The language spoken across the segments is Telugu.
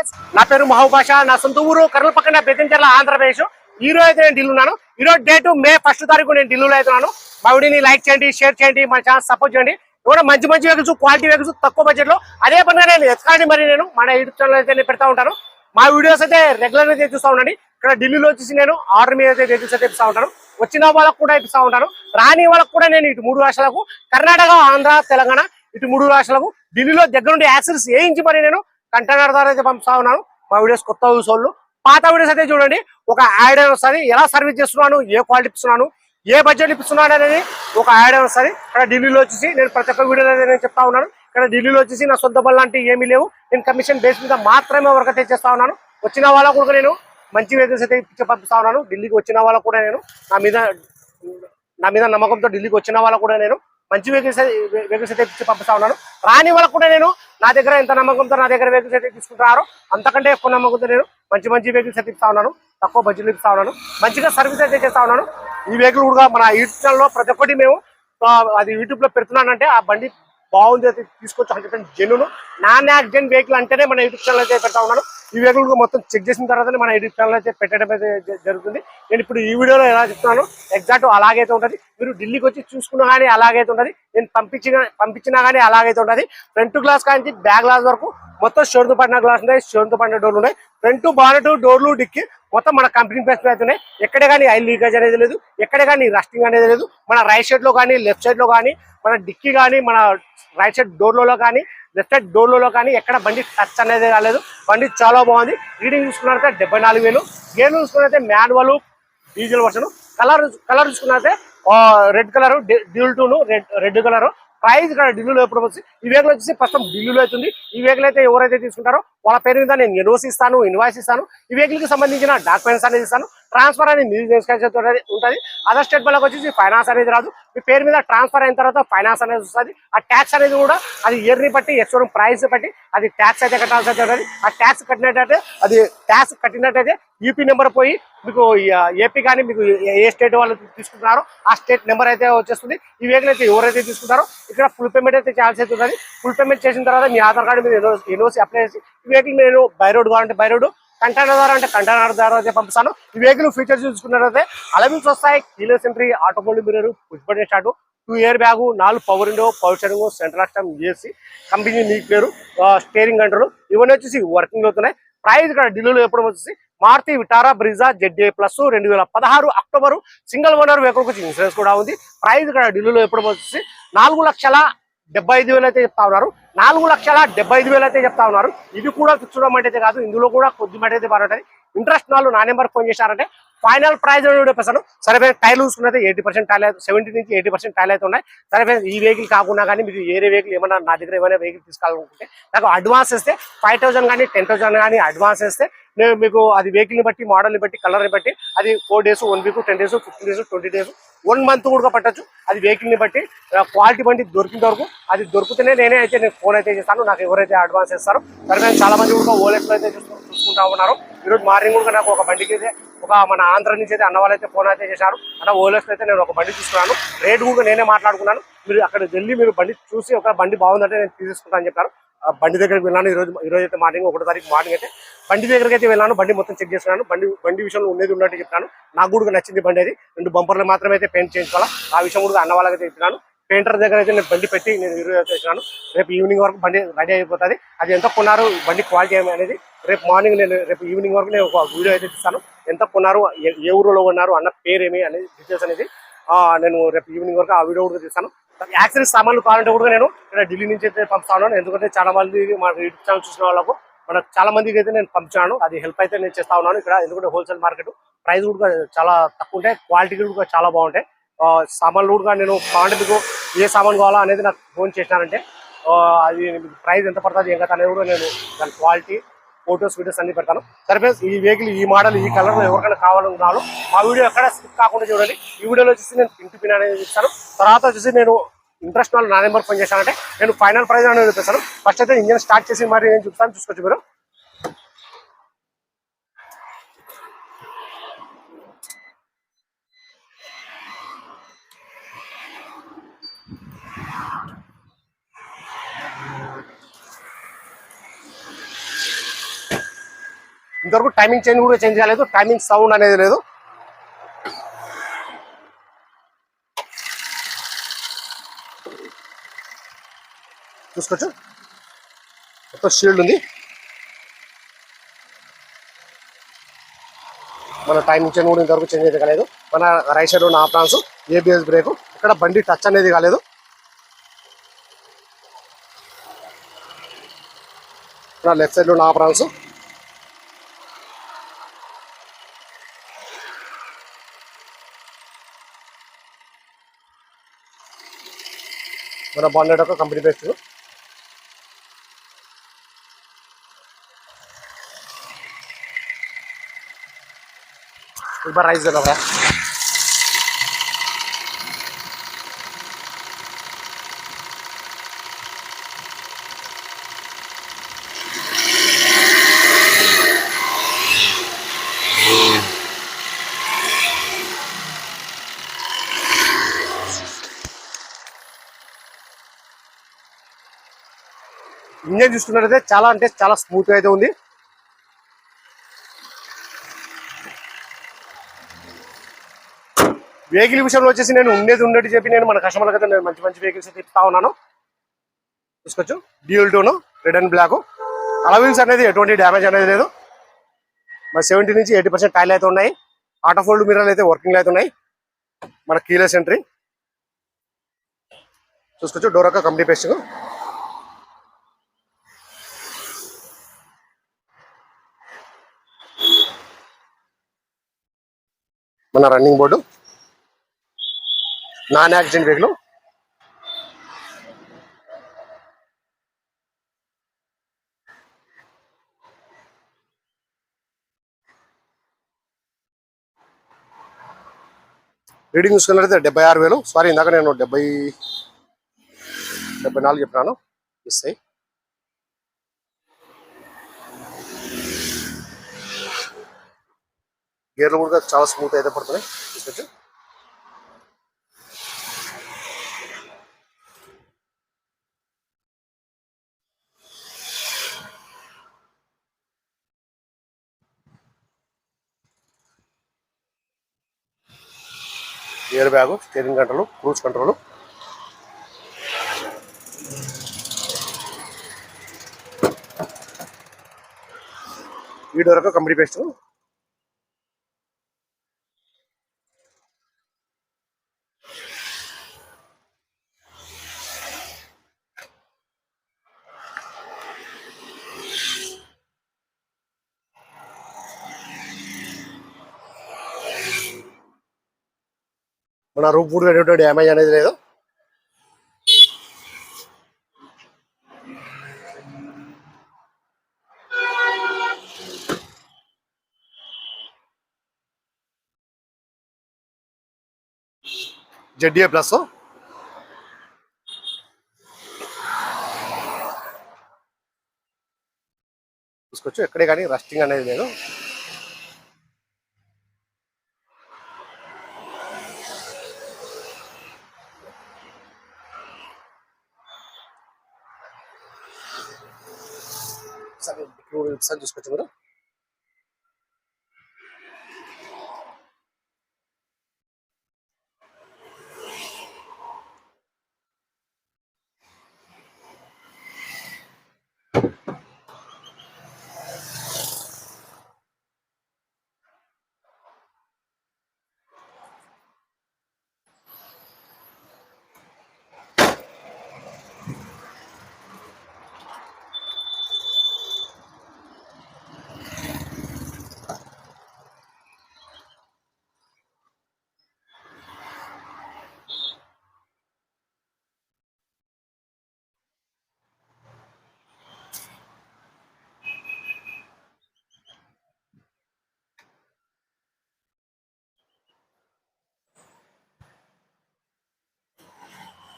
ఫ్రెండ్స్, నా పేరు మహబూబ్ బాషా. నా సొంత ఊరు కర్నూలు పక్కన బెతంచెర్ల, ఆంధ్రప్రదేశ్. ఈ రోజు అయితే నేను ఢిల్లీలో. ఈ రోజు డేట్ మే 1 తారీఖు నేను ఢిల్లీలో అవుతున్నాను. మా వీడియోని లైక్ చేయండి, షేర్ చేయండి, మా ఛానల్ సపోర్ట్ చేయండి. కూడా మంచి వెహికల్స్, క్వాలిటీ వెహికల్స్ తక్కువ బడ్జెట్ లో అదే పనిగా నేను ఎత్తుకాడి మరి నేను మన యూట్యూబ్ ఛానల్ అయితే నేను పెడతా ఉంటాను. మా వీడియోస్ అయితే రెగ్యులర్ గా చూస్తూ ఉండండి. ఇక్కడ ఢిల్లీలో వచ్చేసి నేను ఆర్డర్ మీద అయితే వెహికల్స్ అయితే ఇస్తా ఉంటాను. వచ్చిన వాళ్ళకు కూడా ఇప్పిస్తా ఉంటాను. రాని వాళ్ళకు కూడా నేను ఇటు 3 రాష్ట్రాలకు, కర్ణాటక, ఆంధ్ర, తెలంగాణ, ఇటు 3 రాష్ట్రాలకు ఢిల్లీలో దగ్గరుండి యాక్సెస్ వేయించి మరి నేను కంటైనర్ ద్వారా అయితే పంపిస్తా ఉన్నాను. మా వీడియోస్ కొత్త సోళ్ళు, పాత వీడియోస్ అయితే చూడండి. ఒక ఐడియా వస్తుంది, ఎలా సర్వీస్ చేస్తున్నాను, ఏ క్వాలిటీ ఇస్తున్నాను, ఏ బడ్జెట్ ఇస్తున్నాను అనేది ఒక ఐడియా వస్తుంది. ఇక్కడ ఢిల్లీలో వచ్చేసి నేను ప్రతి ఒక్క వీడియోలో అయితే నేను చెప్తా ఉన్నాను. ఇక్కడ ఢిల్లీలో వచ్చేసి నా సొంత బళ్ళు లాంటివి ఏమీ లేవు. నేను కమిషన్ బేస్ మీద మాత్రమే వర్క్ అయితే చేస్తా ఉన్నాను. వచ్చిన వాళ్ళకు కూడా నేను మంచి వెహికల్స్ అయితే ఇచ్చి పంపిస్తా ఉన్నాను. ఢిల్లీకి వచ్చిన వాళ్ళకు కూడా నేను నా మీద నమ్మకంతో ఢిల్లీకి వచ్చిన వాళ్ళకు కూడా నేను మంచి వెహికల్స్ అయితే ఇచ్చి పంపిస్తా ఉన్నాను. రాని వాళ్ళకు కూడా నేను నా దగ్గర ఎంత నమ్మకంతో నా దగ్గర వెహికల్స్ అయితే తీసుకుంటున్నారో అంతకంటే ఎక్కువ నమ్మకంతో నేను మంచి వెహికల్స్ అయితే ఇస్తా ఉన్నాను. తక్కువ బడ్జెట్ ఇస్తా ఉన్నాను. మంచిగా సర్వీస్ అయితే చేస్తా ఉన్నాను. ఈ వెహికల్ కూడా మన యూట్యూబ్ ఛానల్లో ప్రతి ఒక్కటి మేము అది యూట్యూబ్ లో పెడుతున్నానంటే ఆ బండి బాగుంది అయితే తీసుకొచ్చి 100% జెన్యూన్ నాన్ యాక్సిడెంట్ వెహికల్ అంటేనే మన యూట్యూబ్ ఛానల్ అయితే పెడతా ఉన్నాను. ఈ వెహికల్ మొత్తం చెక్ చేసిన తర్వాతనే మన యూట్యూబ్ ఛానల్ అయితే పెట్టడం అయితే జరుగుతుంది. నేను ఇప్పుడు ఈ వీడియోలో ఎలా చెప్తున్నాను ఎగ్జాక్ట్ అలాగైతే ఉంటుంది. మీరు ఢిల్లీకి వచ్చి చూసుకున్నా కానీ అలాగైతే ఉంటుంది. నేను పంపించినా కానీ అలాగైతే ఉంటుంది. ఫ్రంట్ గ్లాస్ కానీ బ్యాక్ గ్లాస్ వరకు మొత్తం షోర్తో పడిన గ్లాస్ ఉన్నాయి, షోర్తో పడిన డోర్లు ఉన్నాయి. ఫ్రంట్ బానెట్, డోర్లు, డిక్కి మొత్తం మన కంపెనీ బేస్ మీద ఉన్నాయి. ఎక్కడే కానీ ఆయిల్ లీకేజ్ అనేది లేదు, ఎక్కడే కానీ రస్టింగ్ అనేది లేదు. మన రైట్ సైడ్ లో కానీ, లెఫ్ట్ సైడ్ లో కానీ, మన డిక్కీ కానీ, మన రైట్ సైడ్ డోర్లలో కానీ, లెఫ్ట్ సైడ్ డోర్లలో కానీ ఎక్కడ బండి టచ్ అనేది కాలేదు. బండి చాలా బాగుంది. రీడింగ్ చూసుకున్నట్లయితే 74,000. గేర్లు చూసుకున్నట్లయితే మాన్యువల్, డీజిల్ వర్షన్. కలర్ చూసుకున్నట్లయితే red colour, dual tone red colour. Price ఇక్కడ ఢిల్లీలో ఎప్పుడు వచ్చి ఈ వెహికల్ వచ్చేసి ప్రస్తుతం ఢిల్లీలో అవుతుంది. ఈ వెహికల్ అయితే ఎవరైతే తీసుకుంటారో వాళ్ళ పేరు మీద నేను ఎన్ఓసి ఇస్తాను, ఇన్వాయిస్ ఇస్తాను. ఈ వెహికల్ కి సంబంధించిన డాక్యుమెంట్స్ అనేది ఇస్తాను. ట్రాన్స్ఫర్ అనేది మీరు ఉంటుంది. అదర్ స్టేట్ వాళ్ళకి వచ్చేసి ఫైనాన్స్ అనేది రాదు. మీ పేరు మీద ట్రాన్స్ఫర్ అయిన తర్వాత ఫైనాన్స్ అనేది వస్తుంది. ఆ ట్యాక్స్ అనేది కూడా అది ఇయర్ ని బట్టి, ఎక్స్షోరూమ్ ప్రైస్ బట్టి అది ట్యాక్స్ అయితే కట్టాల్సి ఉంటుంది. ఆ ట్యాక్స్ కట్టినట్టయితే యూపీ నెంబర్ పోయి మీకు ఏపీ కానీ మీకు ఏ స్టేట్ వాళ్ళు తీసుకుంటున్నారో ఆ స్టేట్ నెంబర్ అయితే వచ్చేస్తుంది. ఈ వెహికల్ అయితే ఎవరైతే తీసుకుంటారో ఇక్కడ ఫుల్ పేమెంట్ అయితే ఛార్జ్ అవుతుంది. ఫుల్ పేమెంట్ చేసిన తర్వాత మీ ఆధార్ కార్డు మీద ఎన్ఓసి అప్లై చేసి ఈ వెహికల్ నేను బై రోడ్ కావాలంటే బై రోడ్, కంటైనర్ ద్వారా అంటే కంటైనర్ ద్వారా అయితే పంపిస్తాను. ఈ వెహికల్ ఫీచర్స్ చూసుకున్నట్లయితే అలవిన్స్ వస్తాయి, keyless entry, automotive mirror, push button start, 2 year bag, 4 power window, power steering, central system, AC, company మీకు పేరు, స్టీరింగ్ కంట్రోల్ ఇవన్నీ వచ్చేసి వర్కింగ్ అవుతున్నాయి. ప్రైస్ ఇక్కడ ఢిల్లీలో ఎప్పుడు వచ్చేసి Maruti Vitara Brezza ZA plus 2016 October single owner vehicle వచ్చి ఇన్సూరెన్స్ కూడా ఉంది. ప్రైస్ ఇక్కడ ఢిల్లీలో ఎప్పుడు వచ్చేసి 4,75,000 అయితే చెప్తా ఉన్నారు. 4,75,000 అయితే చెప్తా ఉన్నారు. ఇది కూడా ఫిక్స్డ్ అమౌంట్ అయితే కాదు, ఇందులో కూడా కొద్ది మాట అయితే బాగుంటుంది. ఇంట్రెస్ట్ వాళ్ళు నా నెంబర్ ఫోన్ చేశారంటే ఫైనల్ ప్రైస్ చెప్పేసాను. సరే ఫ్రెండ్స్, టైర్లు చూసుకున్నైతే 80% టైర్లు అయితే 70 నుంచి 80% టైర్లు అయితే ఉన్నాయి. సరే ఫ్రెండ్స్, ఈ వెహికల్ కాకుండా కానీ మీకు వేరే వెహికల్ ఏమైనా నా దగ్గర ఏమైనా వెహికల్ తీసుకోవాలనుకుంటే నాకు అడ్వాన్స్ ఇస్తే 5,000 కానీ 10,000 కానీ అడ్వాన్స్ ఇస్తే నేను మీకు అది వెహికల్ ని బట్టి, మోడల్ ని బట్టి, కలర్ ని బట్టి అది 4 days, 1 week, 10 days, 15 days, 20 days, 1 month కూడా పట్టచ్చు. అది వెహికల్ ని బట్టి క్వాలిటీ బండి దొరికిన వరకు అది దొరికితేనే నేను ఫోన్ అయితే చేస్తాను. నాకు ఎవరైతే అడ్వాన్స్ ఇస్తారో. సరే చాలా మంది కూడా ఓలెక్స్ లో అయితే చూసుకుంటా ఉన్నారు. ఈరోజు మార్నింగ్ కూడా నాకు ఒక బండికి అయితే మన ఆంధ్ర నుంచి అయితే అన్న వాళ్ళు అయితే ఫోన్ అయితే చేశారు. అన్న ఓలెక్స్ అయితే నేను ఒక బండి తీసుకున్నాను. రేట్ కూడా నేనే మాట్లాడుకున్నాను. మీరు అక్కడికి వెళ్ళి మీరు బండి చూసి ఒక బండి బాగుందంటే నేను తీసుకుంటాను అని చెప్పారు. బండి దగ్గరికి వెళ్ళాను. ఈరోజు అయితే మార్నింగ్ 1 తారీఖు మార్నింగ్ అయితే బండి దగ్గరికి అయితే వెళ్ళాను. బండి మొత్తం చెక్ చేస్తున్నాను. బండి విషయంలో ఉన్నట్టు చెప్తాను. నాకు కూడా నచ్చింది బండి. అది 2 బంపర్లు మాత్రమే అయితే పెయింట్ చేయించుకోవాలి. ఆ విషయం కూడా అన్న వాళ్ళకైతే చెప్పినాను. పెయింటర్ దగ్గర అయితే నేను బండి పెట్టి నేను ఈరోజు అయితే చేసినాను. రేపు ఈవినింగ్ వరకు బండి రెడీ అయిపోతుంది. అది ఎంత కొన్నారు, బండి క్వాలిటీ అనేది రేపు మార్నింగ్ రేపు ఈవినింగ్ వరకు నేను ఒక వీడియో అయితే ఇస్తాను. ఎంత కొన్నారు, ఏ ఊరిలో కొన్నారు, అన్న పేరు ఏమి అనేది డీటెయిల్స్ అనేది నేను రేపు ఈవినింగ్ వరకు ఆ వీడియో కూడా తీస్తాను. యాక్సిడెంట్ సామాన్లు కావాలంటే కూడా నేను ఇక్కడ ఢిల్లీ నుంచి అయితే పంపిస్తాను. ఎందుకంటే చాలా మంది మన యూట్యూబ్ ఛానల్ చూసిన వాళ్ళకు చాలా మందికి అయితే నేను పంపించాను. అది హెల్ప్ అయితే నేను చేస్తా ఉన్నాను ఇక్కడ. ఎందుకంటే హోల్సేల్ మార్కెట్ ప్రైస్ కూడా చాలా తక్కువ ఉంటాయి, క్వాలిటీ కూడా చాలా బాగుంటాయి. సామాన్లు కూడా నేను కావాలంటే మీకు ఏ సామాన్ కావాలా అనేది నాకు ఫోన్ చేసినారంటే అది ప్రైస్ ఎంత పడుతుంది, ఏం కదా అనేది కూడా నేను దాని క్వాలిటీ, ఫోటోస్, వీడియోస్ అన్ని పెడతాను. సరే ఫ్రెండ్స్, ఈ వెహికల్, ఈ మోడల్, ఈ కలర్ ఎవరికైనా కావాలనుకున్నాను మా వీడియో ఎక్కడ స్కిప్ కాకుండా చూడండి. ఈ వీడియోలో వచ్చేసి నేను పిన్ అనేది ఇస్తాను. తర్వాత వచ్చేసి నేను ఇంట్రెస్ట్ వాళ్ళు నా నెంబర్ ఫోన్ చేశానంటే నేను ఫైనల్ ప్రైస్ అనేది చూపిస్తాను. ఫస్ట్ అయితే ఇంజన్ స్టార్ట్ చేసి మరి నేను చూస్తాను, చూసుకోవచ్చు మీరు. ఇంతవరకు టైమింగ్ చేంజ్ కూడా చేంజ్ కాలేదు, టైమింగ్ సౌండ్ అనేది లేదు. చూసుకోవచ్చు మొత్తం షీల్డ్ ఉంది. మన టైమింగ్ చేంజ్ కూడా ఇంతవరకు చేంజ్ అయితే కాలేదు. మన రైట్ సైడ్ ఉన్న ఆప్రాన్స్ ఏబిఎస్ బ్రేక్, ఇక్కడ బండి టచ్ అనేది కాలేదు. మన లెఫ్ట్ సైడ్ ఉన్న ఆప్రాన్స్, మన బాండెడ్ ఒక కంపెనీ బేస్డ్. एक बार राइस देना है. ఇంజన్ చూసుకున్నట్లయితే చాలా అంటే చాలా స్మూత్ గా అయితే ఉంది. వెహికల్ విషయంలో వచ్చేసి నేను ఉండేది చెప్పి నేను మన కస్టమర్లకు అయితే నేను మంచి మంచి వెహికల్స్ అయితే ఇస్తా ఉన్నాను. చూసుకోవచ్చు dual tone red and black. Alloy wheels అనేది ఎటువంటి డ్యామేజ్ అనేది లేదు. మన 70 నుంచి 80% టైర్లు అయితే ఉన్నాయి. ఆటో ఫోల్డ్ మిర్రర్లు అయితే వర్కింగ్ అయితే ఉన్నాయి. మన కీలెస్ ఎంట్రీ చూసుకోవచ్చు. డోర్ యొక్క కంపెనీ పేస్టింగ్. మన running board, non accident vehicle. Reading చూసుకున్నట్లయితే 76,000. సారీ ఇందాక నేను 74 చెప్పినాను, మిస్ అయ్యి. గేర్లు కూడా చాలా స్మూత్ అయితే పడుతున్నాయి. చూసుకోవచ్చు. Air bag, steering control, cruise control. ఈ డోర్ యొక్క కంపెనీ పేస్ట్. మన రూప్ కూడా ఎటువంటి డ్యామేజ్ అనేది లేదు. ZA plus. చూసుకోవచ్చు ఎక్కడే కానీ రస్టింగ్ అనేది లేదు. చూసుకోవచ్చు మీరు.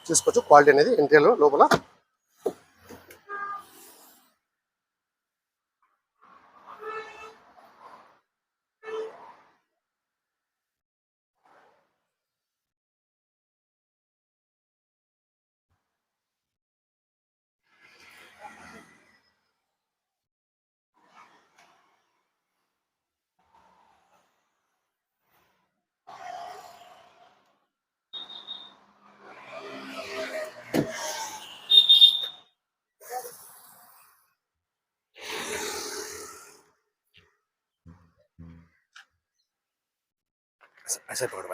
చూసుకోవచ్చు క్వాలిటీ అనేది ఇంటీరియర్ లోపల. ऐसे पकड़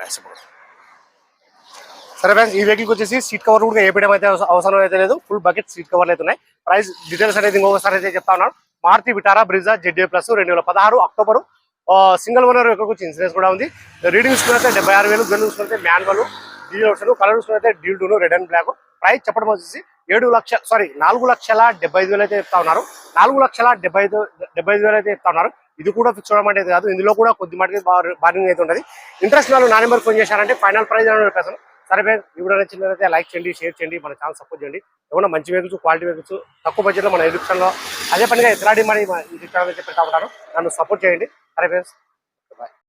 సరే ఫ్రెండ్స్ ఈ వెహికల్కి వచ్చేసి సీట్ కవర్ కూడా వేయడం అయితే అవసరం అయితే లేదు ఫుల్ బకెట్ సీట్ కవర్లు అయితే ఉన్నాయి ప్రైస్ డీటెయిల్స్ అనేది ఇంకొకసారి అయితే చెప్తా ఉన్నాను Maruti Vitara Brezza ZA plus 2016 October single owner వెహికల్కి ఇన్సూరెన్స్ కూడా ఉంది రీడింగ్ చూసుకుంటే 76,000 గన్ చూసుకుంటే మాన్యువల్ డీజిల్ ఆప్షన్ కలర్ చూసుకుంటే dual tone red and black price చెప్పడం వచ్చేసి 4,75,000 అయితే చెప్తా ఉన్నారు 4,75,000 అయితే చెప్తా ఉన్నారు ఇది కూడా ఫిక్స్ అవడం అంటే కాదు ఇందులో కూడా కొద్ది మటుకు బార్గెనింగ్ అయితే ఉంటుంది ఇంట్రెస్ట్ వాళ్ళు నా నెంబర్ ఫోన్ చేశారంటే ఫైనల్ ప్రైస్ అని చెప్పేసాను సరే ఫ్రెండ్స్ ఈ వీడియో నచ్చినట్లయితే లైక్ చేయండి షేర్ చేయండి మన ఛానల్ సపోర్ట్ చేయండి ఏమన్నా మంచి వెహికల్స్ క్వాలిటీ వెహికల్స్ తక్కువ బడ్జెట్లో మన యూట్యూబ్ ఛానల్లో అదే పనిగా ఎత్రాడి మరి యూట్యూబ్ ఛానల్ అయితే పెడతా ఉంటాను నన్ను సపోర్ట్ చేయండి సరే ఫ్రెండ్స్